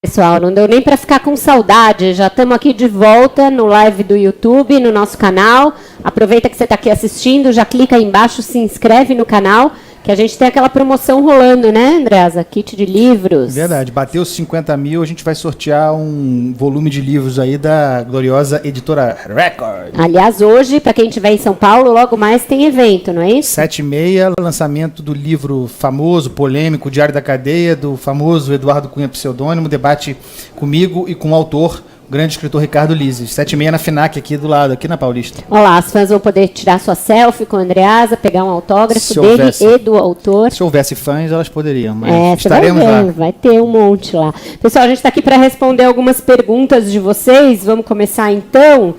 Pessoal, não deu nem para ficar com saudade, já estamos aqui de volta no live do YouTube, no nosso canal. Aproveita que você está aqui assistindo, já clica aí embaixo, se inscreve no canal, que a gente tem aquela promoção rolando, né, Andreasa? Kit de livros. Verdade, bateu os 50 mil, a gente vai sortear um volume de livros aí da gloriosa editora Record. Aliás, hoje, para quem estiver em São Paulo, logo mais tem evento, não é isso? 7h30, lançamento do livro famoso, polêmico, Diário da Cadeia, do famoso Eduardo Cunha Pseudônimo, debate comigo e com o autor, o grande escritor Ricardo Lises. 7h30 na FINAC, aqui do lado, aqui na Paulista. Olá, as fãs vão poder tirar sua selfie com a Andreasa, pegar um autógrafo dele e do autor. Se houvesse fãs, elas poderiam, mas estaremos vai ver, lá. Vai ter um monte lá. Pessoal, a gente está aqui para responder algumas perguntas de vocês. Vamos começar então.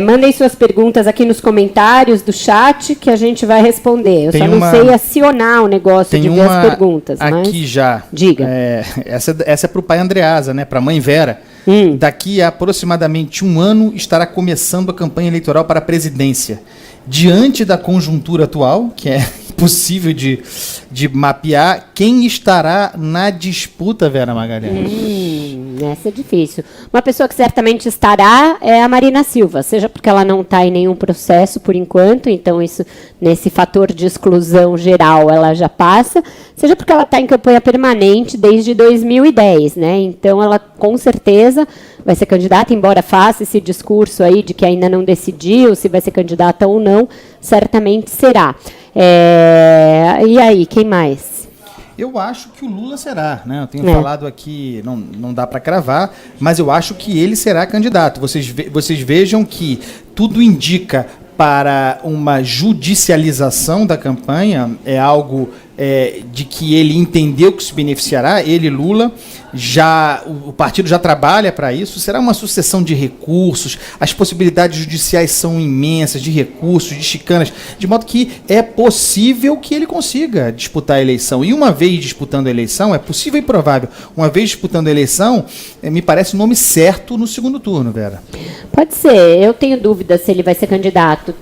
Mandem suas perguntas aqui nos comentários do chat que a gente vai responder. Eu não sei acionar o negócio de ver as perguntas. Aqui mas já. Diga. Essa é para o pai Andreasa, né? Para a mãe Vera. Daqui a aproximadamente um ano estará começando a campanha eleitoral para a presidência. Diante da conjuntura atual, que é impossível de mapear, quem estará na disputa, Vera Magalhães? Essa é difícil. Uma pessoa que certamente estará é a Marina Silva, seja porque ela não está em nenhum processo por enquanto, então isso, nesse fator de exclusão geral, ela já passa, seja porque ela está em campanha permanente desde 2010, né? Então ela com certeza vai ser candidata, embora faça esse discurso aí de que ainda não decidiu se vai ser candidata ou não, certamente será. E aí, quem mais? Eu acho que o Lula será, né? Eu tenho falado aqui, não dá para cravar, mas eu acho que ele será candidato. Vocês vejam que tudo indica para uma judicialização da campanha, é algo de que ele entendeu que se beneficiará, ele, Lula, o partido já trabalha para isso, será uma sucessão de recursos, as possibilidades judiciais são imensas, de recursos, de chicanas, de modo que é possível que ele consiga disputar a eleição. E uma vez disputando a eleição, é possível e provável, uma vez disputando a eleição, me parece o nome certo no segundo turno, Vera. Pode ser, eu tenho dúvida se ele vai ser candidato,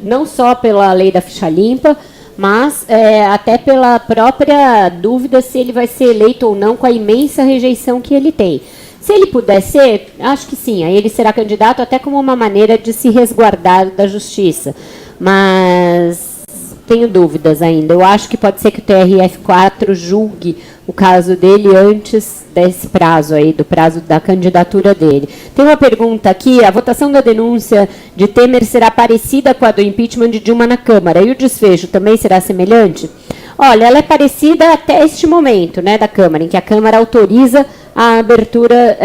não só pela lei da ficha limpa, mas até pela própria dúvida se ele vai ser eleito ou não com a imensa rejeição que ele tem. Se ele puder ser, acho que sim, aí ele será candidato até como uma maneira de se resguardar da justiça. Mas tenho dúvidas ainda. Eu acho que pode ser que o TRF4 julgue o caso dele antes desse prazo aí, do prazo da candidatura dele. Tem uma pergunta aqui, a votação da denúncia de Temer será parecida com a do impeachment de Dilma na Câmara, e o desfecho também será semelhante? Olha, ela é parecida até este momento, né, da Câmara, em que a Câmara autoriza a abertura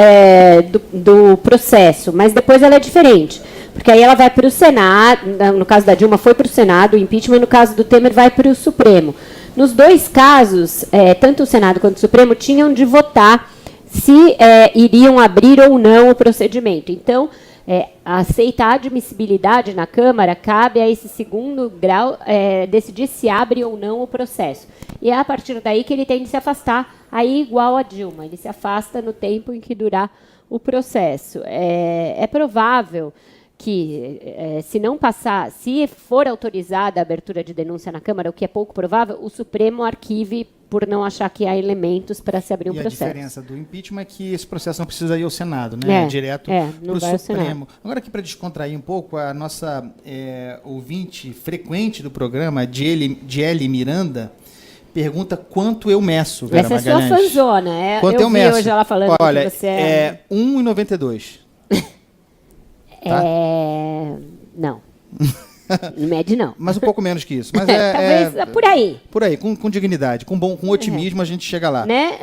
do processo, mas depois ela é diferente, porque aí ela vai para o Senado, no caso da Dilma foi para o Senado, o impeachment, no caso do Temer vai para o Supremo. Nos dois casos, tanto o Senado quanto o Supremo tinham de votar se iriam abrir ou não o procedimento. Então, aceitar a admissibilidade na Câmara cabe a esse segundo grau decidir se abre ou não o processo. E é a partir daí que ele tem de se afastar, aí igual a Dilma, ele se afasta no tempo em que durar o processo. É provável que, se não passar, se for autorizada a abertura de denúncia na Câmara, o que é pouco provável, o Supremo arquive por não achar que há elementos para se abrir um processo. A diferença do impeachment é que esse processo não precisa ir ao Senado, né? Direto para o Supremo. Agora, aqui para descontrair um pouco, a nossa ouvinte frequente do programa, Diele Miranda, pergunta quanto eu meço, Vera Magalhães. Essa é sua fanzona. Quanto eu meço? Hoje ela falando. Olha, que você é 1,92. Tá? Não. Mede não. Mas um pouco menos que isso. Mas talvez por aí. Por aí, com dignidade, com otimismo a gente chega lá. Né?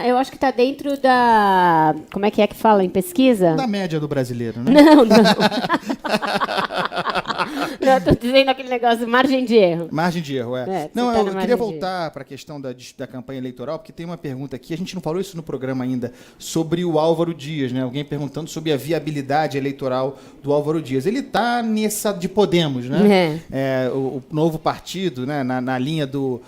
Eu acho que está dentro da... Como é que fala em pesquisa? Da média do brasileiro, né? Não. Não, estou dizendo aquele negócio, margem de erro. Margem de erro, Não, eu queria voltar para a questão da campanha eleitoral, porque tem uma pergunta aqui, a gente não falou isso no programa ainda, sobre o Álvaro Dias, né? Alguém perguntando sobre a viabilidade eleitoral do Álvaro Dias. Ele está nessa de Podemos, né? O novo partido, né? Na linha do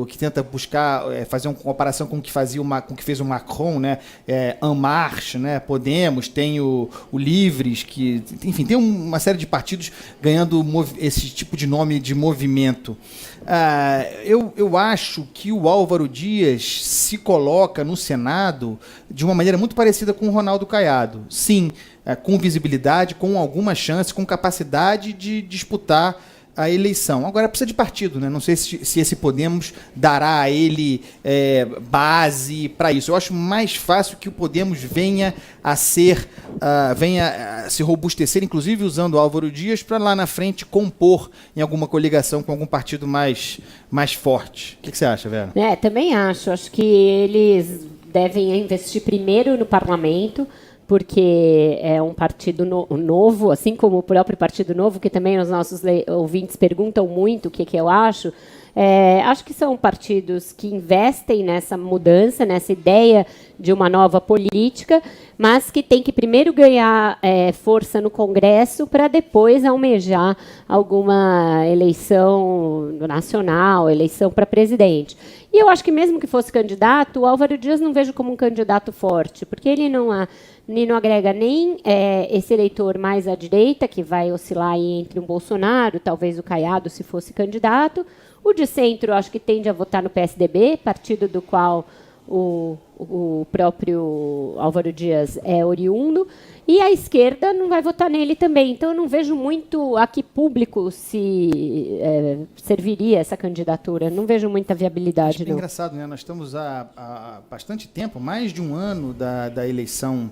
que tenta buscar fazer uma comparação com o que fez o Macron, né? En Marche, né? Podemos, tem o Livres, que, enfim, tem uma série de partidos ganhando esse tipo de nome de movimento. Eu acho que o Álvaro Dias se coloca no Senado de uma maneira muito parecida com o Ronaldo Caiado. Sim, com visibilidade, com alguma chance, com capacidade de disputar a eleição. Agora precisa de partido, né? Não sei se esse Podemos dará a ele base para isso. Eu acho mais fácil que o Podemos venha a se robustecer, inclusive usando o Álvaro Dias, para lá na frente compor em alguma coligação com algum partido mais forte. O que você acha, Vera? Também acho. Acho que eles devem investir primeiro no parlamento, porque é um partido novo, assim como o próprio Partido Novo, que também os nossos ouvintes perguntam muito o que eu acho. Acho que são partidos que investem nessa mudança, nessa ideia de uma nova política, mas que tem que primeiro ganhar força no Congresso para depois almejar alguma eleição nacional, eleição para presidente. E eu acho que mesmo que fosse candidato, o Álvaro Dias não vejo como um candidato forte, porque ele não agrega nem esse eleitor mais à direita, que vai oscilar aí entre um Bolsonaro, talvez o Caiado, se fosse candidato. O de centro, eu acho que tende a votar no PSDB, partido do qual o próprio Álvaro Dias é oriundo. E a esquerda não vai votar nele também. Então, eu não vejo muito a que público se serviria essa candidatura. Não vejo muita viabilidade. É engraçado, né? Nós estamos há bastante tempo, mais de um ano da eleição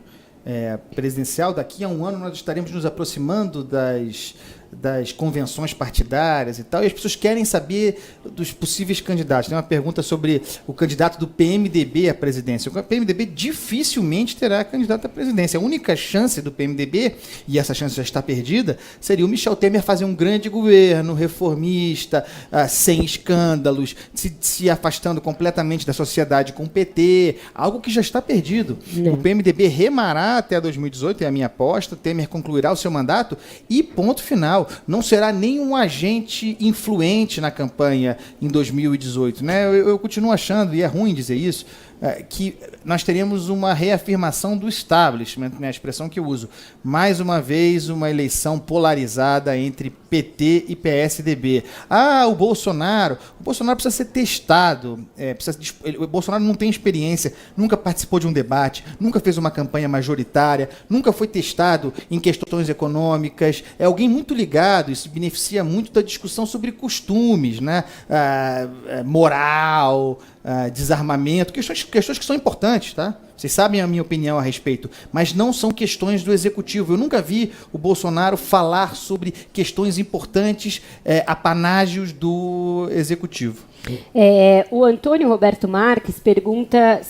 presidencial. Daqui a um ano nós estaremos nos aproximando das convenções partidárias e tal, e as pessoas querem saber dos possíveis candidatos. Tem uma pergunta sobre o candidato do PMDB à presidência. O PMDB dificilmente terá candidato à presidência. A única chance do PMDB, e essa chance já está perdida, seria o Michel Temer fazer um grande governo reformista, sem escândalos, se afastando completamente da sociedade com o PT, algo que já está perdido. O PMDB remará até 2018, é a minha aposta. Temer concluirá o seu mandato e ponto final. Não será nenhum agente influente na campanha em 2018. Né? Eu continuo achando, e é ruim dizer isso, que nós teremos uma reafirmação do establishment, né, a expressão que eu uso. Mais uma vez, uma eleição polarizada entre PT e PSDB. O Bolsonaro precisa ser testado. O Bolsonaro não tem experiência, nunca participou de um debate, nunca fez uma campanha majoritária, nunca foi testado em questões econômicas. É alguém muito ligado, isso beneficia muito da discussão sobre costumes, né? Moral, desarmamento, questões que são importantes, tá? Vocês sabem a minha opinião a respeito, mas não são questões do executivo. Eu nunca vi o Bolsonaro falar sobre questões importantes, apanágios do executivo. O Antônio Roberto Marques pergunta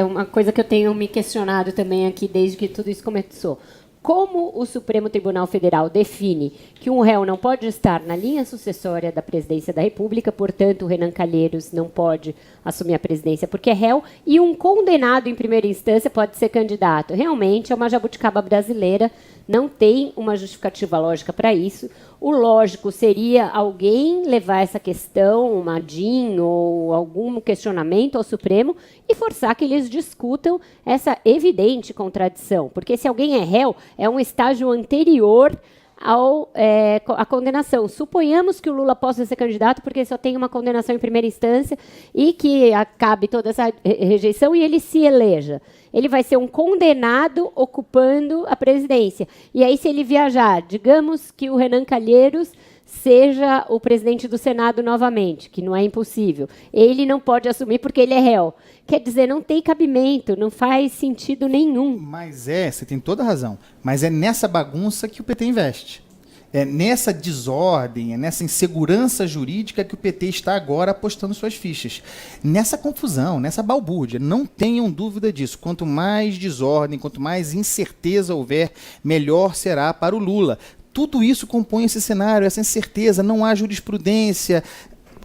uma coisa que eu tenho me questionado também aqui desde que tudo isso começou. Como o Supremo Tribunal Federal define que um réu não pode estar na linha sucessória da presidência da República, portanto, o Renan Calheiros não pode assumir a presidência porque é réu, e um condenado em primeira instância pode ser candidato? Realmente é uma jabuticaba brasileira, não tem uma justificativa lógica para isso. O lógico seria alguém levar essa questão, uma DIN ou algum questionamento ao Supremo e forçar que eles discutam essa evidente contradição. Porque se alguém é réu, é um estágio anterior à condenação. Suponhamos que o Lula possa ser candidato porque só tem uma condenação em primeira instância e que acabe toda essa rejeição e ele se eleja. Ele vai ser um condenado ocupando a presidência. E aí, se ele viajar, digamos que o Renan Calheiros seja o presidente do Senado novamente, que não é impossível. Ele não pode assumir porque ele é réu. Quer dizer, não tem cabimento, não faz sentido nenhum. Mas você tem toda a razão, mas é nessa bagunça que o PT investe. É nessa desordem, é nessa insegurança jurídica que o PT está agora apostando suas fichas. Nessa confusão, nessa balbúrdia. Não tenham dúvida disso. Quanto mais desordem, quanto mais incerteza houver, melhor será para o Lula. Tudo isso compõe esse cenário, essa incerteza, não há jurisprudência.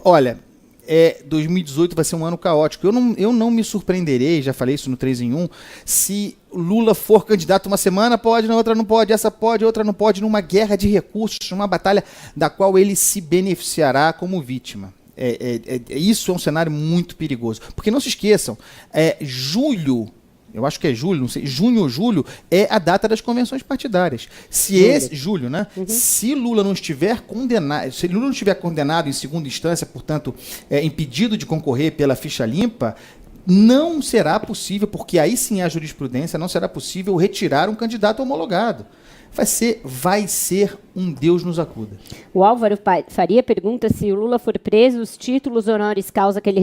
Olha, 2018 vai ser um ano caótico. Eu não me surpreenderei, já falei isso no 3 em 1, se Lula for candidato uma semana, pode, na outra não pode, essa pode, outra não pode, numa guerra de recursos, numa batalha da qual ele se beneficiará como vítima. Isso é um cenário muito perigoso. Porque não se esqueçam, julho Eu acho que é julho, não sei, junho ou julho, é a data das convenções partidárias. Julho, né? Uhum. Se Lula não estiver condenado em segunda instância, portanto, impedido de concorrer pela ficha limpa, não será possível, porque aí sim há jurisprudência, não será possível retirar um candidato homologado. Vai ser um Deus nos acuda. O Álvaro Faria pergunta se o Lula for preso, os títulos honoris causa que ele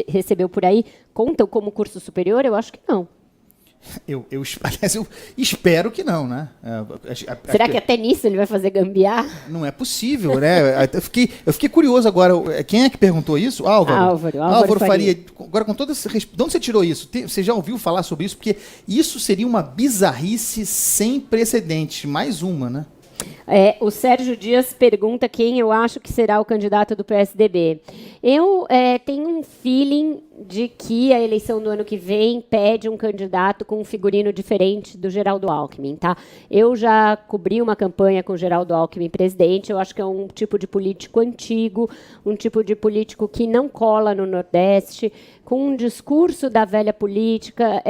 recebeu por aí contam como curso superior? Eu acho que não. Aliás, eu espero que não, né? Será que até nisso ele vai fazer gambiarra? Não é possível, né? Eu fiquei curioso agora. Quem é que perguntou isso? Álvaro Faria. Agora, com todo esse respeito, de onde você tirou isso? Você já ouviu falar sobre isso? Porque isso seria uma bizarrice sem precedentes. Mais uma, né? O Sérgio Dias pergunta quem eu acho que será o candidato do PSDB. Eu tenho um feeling de que a eleição do ano que vem pede um candidato com um figurino diferente do Geraldo Alckmin, tá? Eu já cobri uma campanha com o Geraldo Alckmin presidente, eu acho que é um tipo de político antigo, um tipo de político que não cola no Nordeste, com um discurso da velha política,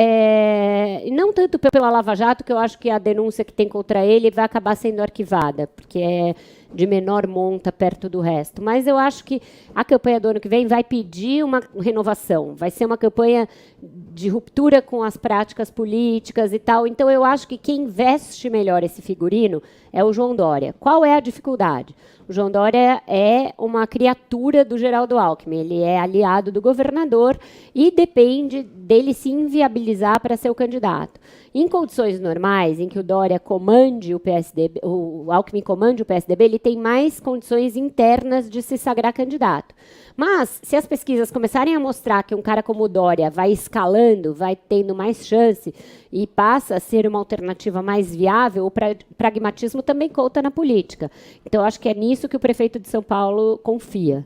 não tanto pela Lava Jato, que eu acho que a denúncia que tem contra ele vai acabar sendo arquivada, porque é de menor monta perto do resto. Mas eu acho que a campanha do ano que vem vai pedir uma renovação, vai ser uma campanha de ruptura com as práticas políticas e tal. Então, eu acho que quem veste melhor esse figurino é o João Dória. Qual é a dificuldade? O João Dória é uma criatura do Geraldo Alckmin, ele é aliado do governador e depende dele se inviabilizar para ser o candidato. Em condições normais, em que o Dória comande o PSDB, o Alckmin comande o PSDB, ele tem mais condições internas de se sagrar candidato. Mas, se as pesquisas começarem a mostrar que um cara como o Dória vai escalando, vai tendo mais chance e passa a ser uma alternativa mais viável, o pragmatismo também conta na política. Então, eu acho que é nisso que o prefeito de São Paulo confia.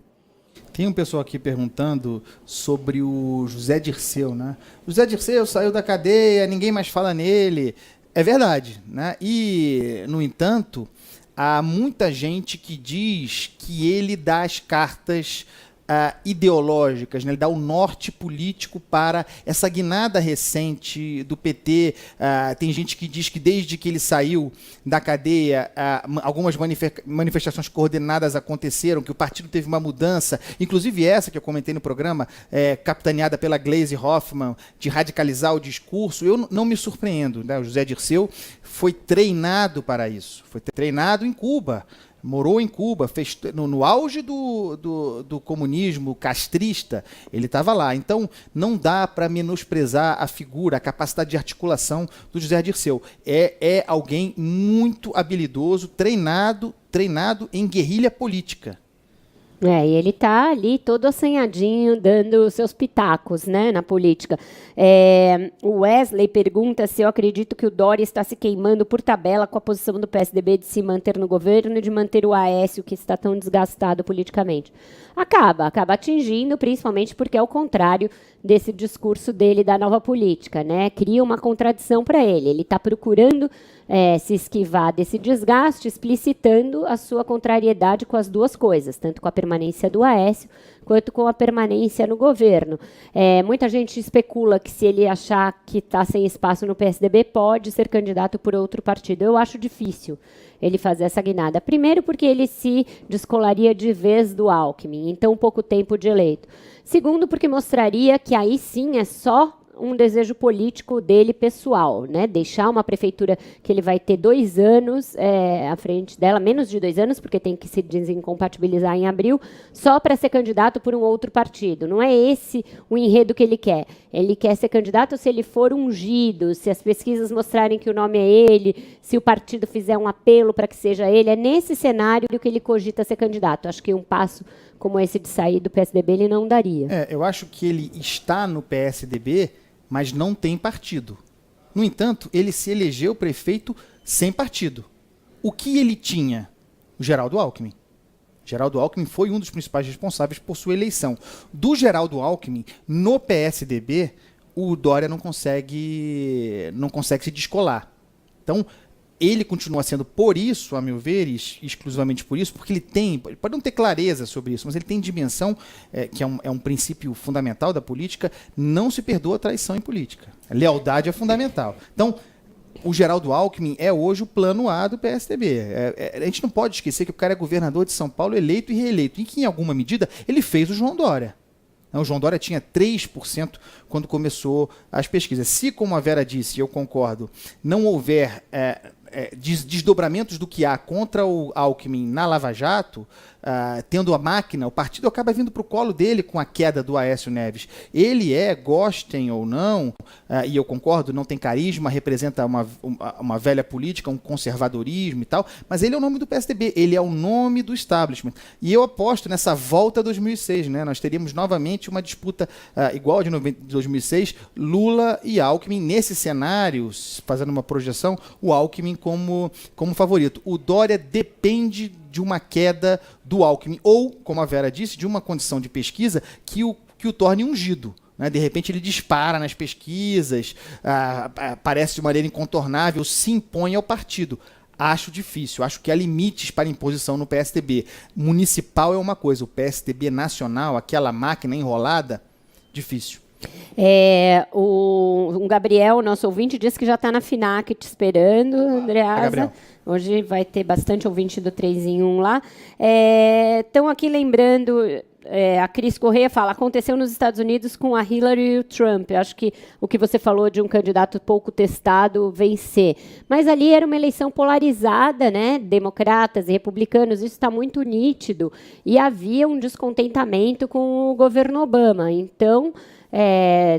Tem um pessoal aqui perguntando sobre o José Dirceu, né? O José Dirceu saiu da cadeia, ninguém mais fala nele. É verdade, né? E, no entanto, há muita gente que diz que ele dá as cartas ideológicas, né? Ele dá o norte político para essa guinada recente do PT. Tem gente que diz que desde que ele saiu da cadeia, algumas manifestações coordenadas aconteceram, que o partido teve uma mudança, inclusive essa que eu comentei no programa, capitaneada pela Gleisi Hoffmann, de radicalizar o discurso. Eu não me surpreendo, né? O José Dirceu foi treinado para isso, foi treinado em Cuba. Morou em Cuba, fez no auge do comunismo castrista, ele estava lá. Então, não dá para menosprezar a figura, a capacidade de articulação do José Dirceu. É alguém muito habilidoso, treinado em guerrilha política. E ele está ali todo assanhadinho, dando seus pitacos, né, na política. O Wesley pergunta se eu acredito que o Dória está se queimando por tabela com a posição do PSDB de se manter no governo e de manter o Aécio, que está tão desgastado politicamente. Acaba atingindo, principalmente porque é o contrário desse discurso dele da nova política, né? Cria uma contradição para ele. Ele está procurando se esquivar desse desgaste, explicitando a sua contrariedade com as duas coisas, tanto com a permanência do Aécio quanto com a permanência no governo. Muita gente especula que se ele achar que está sem espaço no PSDB, pode ser candidato por outro partido. Eu acho difícil ele fazer essa guinada. Primeiro, porque ele se descolaria de vez do Alckmin, em tão pouco tempo de eleito. Segundo, porque mostraria que aí sim é só um desejo político dele pessoal, né? Deixar uma prefeitura que ele vai ter 2 anos à frente dela, menos de 2 anos, porque tem que se desincompatibilizar em abril, só para ser candidato por um outro partido. Não é esse o enredo que ele quer. Ele quer ser candidato se ele for ungido, se as pesquisas mostrarem que o nome é ele, se o partido fizer um apelo para que seja ele. É nesse cenário que ele cogita ser candidato. Acho que um passo como esse de sair do PSDB ele não daria. Eu acho que ele está no PSDB, mas não tem partido. No entanto, ele se elegeu prefeito sem partido. O que ele tinha? O Geraldo Alckmin. Geraldo Alckmin foi um dos principais responsáveis por sua eleição. Do Geraldo Alckmin, no PSDB, o Dória não consegue se descolar. Então, ele continua sendo, por isso, a meu ver, exclusivamente por isso, porque ele pode não ter clareza sobre isso, mas ele tem dimensão, que é um princípio fundamental da política, não se perdoa traição em política. Lealdade é fundamental. Então, o Geraldo Alckmin é hoje o plano A do PSDB. A gente não pode esquecer que o cara é governador de São Paulo eleito e reeleito, e que, em alguma medida, ele fez o João Dória. O João Dória tinha 3% quando começou as pesquisas. Se, como a Vera disse, e eu concordo, não houver desdobramentos do que há contra o Alckmin na Lava Jato, tendo a máquina, o partido acaba vindo para o colo dele com a queda do Aécio Neves. Ele gostem ou não, e eu concordo, não tem carisma, representa uma velha política, um conservadorismo e tal, mas ele é o nome do PSDB, ele é o nome do establishment. E eu aposto nessa volta a 2006, né? Nós teríamos novamente uma disputa igual a de 2006, Lula e Alckmin, nesse cenário, fazendo uma projeção, o Alckmin como favorito. O Dória depende de uma queda do Alckmin, ou, como a Vera disse, de uma condição de pesquisa que o torne ungido. Né? De repente ele dispara nas pesquisas, aparece de maneira incontornável, se impõe ao partido. Acho difícil, acho que há limites para imposição no PSDB. Municipal é uma coisa, o PSDB nacional, aquela máquina enrolada, difícil. O Gabriel, nosso ouvinte, disse que já está na FINAC te esperando, Andreasa. Hoje vai ter bastante ouvinte do 3 em 1 lá. Estão aqui lembrando, a Cris Correia fala, aconteceu nos Estados Unidos com a Hillary e o Trump. Eu acho que o que você falou de um candidato pouco testado vencer. Mas ali era uma eleição polarizada, né? Democratas e republicanos, isso está muito nítido. E havia um descontentamento com o governo Obama. Então,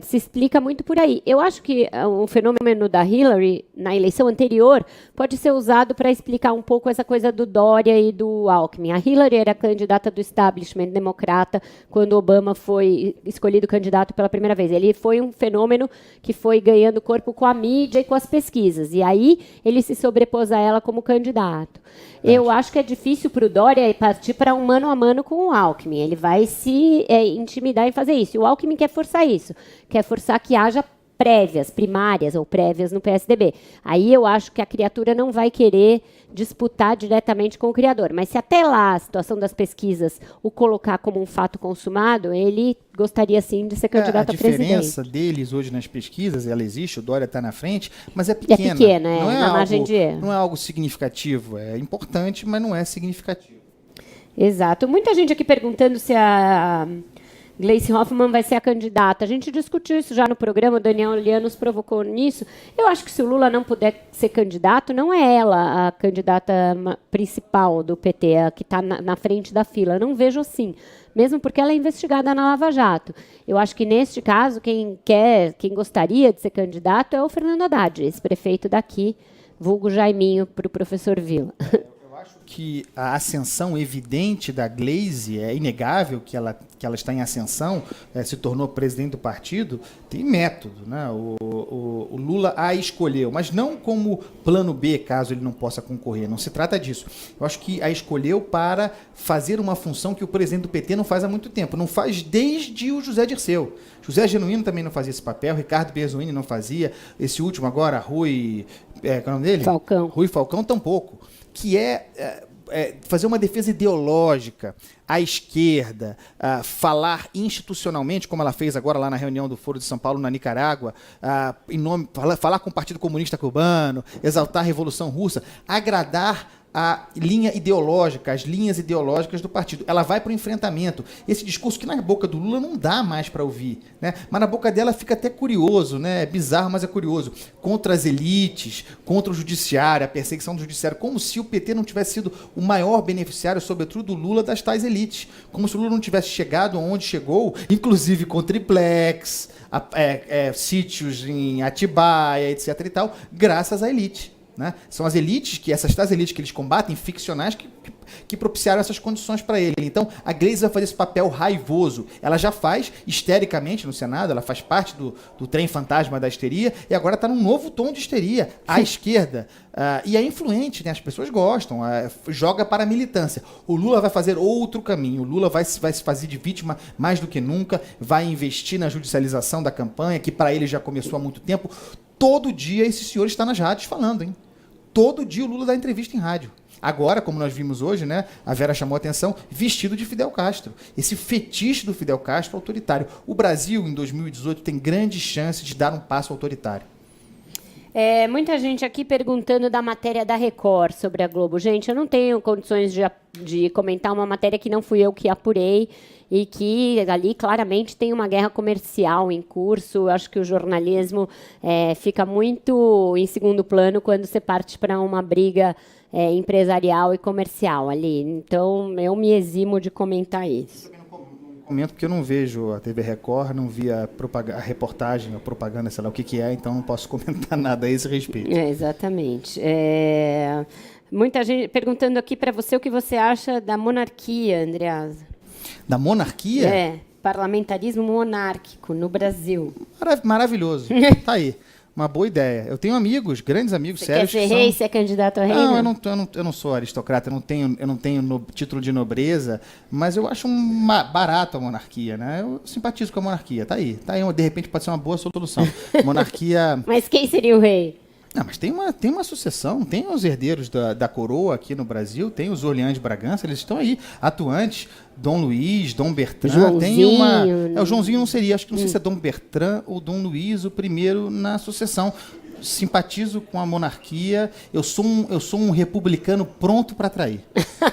se explica muito por aí. Eu acho que o fenômeno da Hillary na eleição anterior pode ser usado para explicar um pouco essa coisa do Dória e do Alckmin. A Hillary era candidata do establishment democrata quando Obama foi escolhido candidato pela primeira vez. Ele foi um fenômeno que foi ganhando corpo com a mídia e com as pesquisas. E aí ele se sobrepôs a ela como candidato. Eu acho que é difícil para o Dória partir para um mano a mano com o Alckmin. Ele vai se intimidar em fazer isso. E o Alckmin quer forçar isso. Quer forçar que haja prévias, primárias ou prévias no PSDB. Aí eu acho que a criatura não vai querer disputar diretamente com o criador. Mas se até lá a situação das pesquisas o colocar como um fato consumado, ele gostaria sim de ser candidato a presidente. A diferença deles hoje nas pesquisas, ela existe, o Dória está na frente, mas é pequena. É pequena, não é na algo, margem de erro. Não é algo significativo, é importante, mas não é significativo. Exato. Muita gente aqui perguntando se a Gleice Hoffmann vai ser a candidata. A gente discutiu isso já no programa, o Daniel Lian nos provocou nisso. Eu acho que se o Lula não puder ser candidato, não é ela a candidata principal do PT, a que está na frente da fila. Eu não vejo assim, mesmo porque ela é investigada na Lava Jato. Eu acho que, neste caso, quem gostaria de ser candidato é o Fernando Haddad, esse prefeito daqui, vulgo Jaiminho, para o professor Vila. Que a ascensão evidente da Gleisi, é inegável que ela está em ascensão, se tornou presidente do partido, tem método. Né? O Lula a escolheu, mas não como plano B, caso ele não possa concorrer. Não se trata disso. Eu acho que a escolheu para fazer uma função que o presidente do PT não faz há muito tempo. Não faz desde o José Dirceu. José Genuíno também não fazia esse papel, Ricardo Berzoini não fazia, esse último agora, Rui... qual é o nome dele? Falcão. Rui Falcão, tampouco. Que fazer uma defesa ideológica à esquerda, falar institucionalmente, como ela fez agora lá na reunião do Foro de São Paulo, na Nicarágua, falar com o Partido Comunista Cubano, exaltar a Revolução Russa, agradar a linha ideológica, as linhas ideológicas do partido. Ela vai para o enfrentamento. Esse discurso que na boca do Lula não dá mais para ouvir, né? Mas na boca dela fica até curioso, né? É bizarro, mas é curioso. Contra as elites, contra o judiciário, a perseguição do judiciário, como se o PT não tivesse sido o maior beneficiário, sobretudo do Lula, das tais elites. Como se o Lula não tivesse chegado onde chegou, inclusive com triplex, sítios em Atibaia, etc. e tal, graças à elite. Né? São as elites, essas tais elites que eles combatem, ficcionais, que propiciaram essas condições para ele. Então, a Gleisi vai fazer esse papel raivoso. Ela já faz, histericamente, no Senado, ela faz parte do trem fantasma da histeria, e agora está num novo tom de histeria, à esquerda. E é influente, né? As pessoas gostam, joga para a militância. O Lula vai fazer outro caminho. O Lula vai se fazer de vítima mais do que nunca, vai investir na judicialização da campanha, que para ele já começou há muito tempo. Todo dia esse senhor está nas rádios falando, hein? todo dia o Lula dá entrevista em rádio. Agora, como nós vimos hoje, né, a Vera chamou a atenção, vestido de Fidel Castro. Esse fetiche do Fidel Castro autoritário. O Brasil, em 2018, tem grandes chances de dar um passo autoritário. Muita gente aqui perguntando da matéria da Record sobre a Globo. Gente, eu não tenho condições de comentar uma matéria que não fui eu que apurei e que ali claramente tem uma guerra comercial em curso. Eu acho que o jornalismo fica muito em segundo plano quando você parte para uma briga empresarial e comercial ali. Então, eu me eximo de comentar isso. Comento porque eu não vejo a TV Record, não vi a reportagem, a propaganda, sei lá o que é, então não posso comentar nada a esse respeito. Exatamente. Muita gente perguntando aqui para você o que você acha da monarquia, Andreasa. Da monarquia? Parlamentarismo monárquico no Brasil. Maravilhoso. Tá aí. Uma boa ideia. Eu tenho amigos, grandes amigos, sérios. Você quer ser rei, ser candidato a rei? Não, eu não sou aristocrata, eu não tenho título de nobreza, mas eu acho barato a monarquia, né? Eu simpatizo com a monarquia. Tá aí, de repente pode ser uma boa solução. Monarquia. Mas quem seria o rei? Não, mas tem uma sucessão, tem os herdeiros da coroa aqui no Brasil, tem os Orleans de Bragança, eles estão aí, atuantes, Dom Luiz, Dom Bertrand, o Joãozinho não seria, acho que não sei se é Dom Bertrand ou Dom Luiz o primeiro na sucessão. Simpatizo com a monarquia, eu sou um republicano pronto para trair.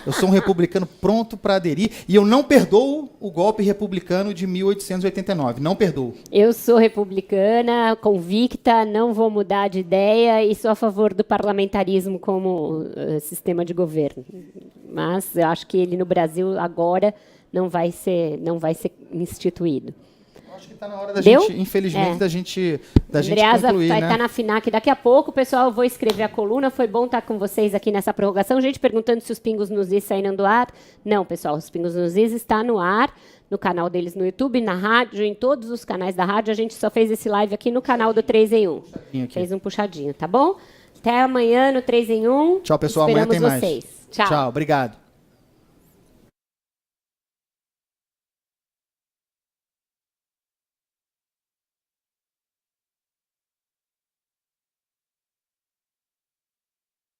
Eu sou um republicano pronto para aderir e eu não perdoo o golpe republicano de 1889, não perdoo. Eu sou republicana, convicta, não vou mudar de ideia e sou a favor do parlamentarismo como sistema de governo. Mas eu acho que ele no Brasil agora não vai ser instituído. Acho que está na hora da gente, infelizmente, da gente concluir, vai né? estar na FINAC daqui a pouco. Pessoal, eu vou escrever a coluna. Foi bom estar com vocês aqui nessa prorrogação. Gente perguntando se os Pingos nos Is saíram do ar. Não, pessoal, os Pingos nos Is está no ar, no canal deles no YouTube, na rádio, em todos os canais da rádio. A gente só fez esse live aqui no canal do 3 em 1. Fez um puxadinho, tá bom? Até amanhã no 3 em 1. Tchau, pessoal. Amanhã tem mais. Tchau. Tchau, obrigado.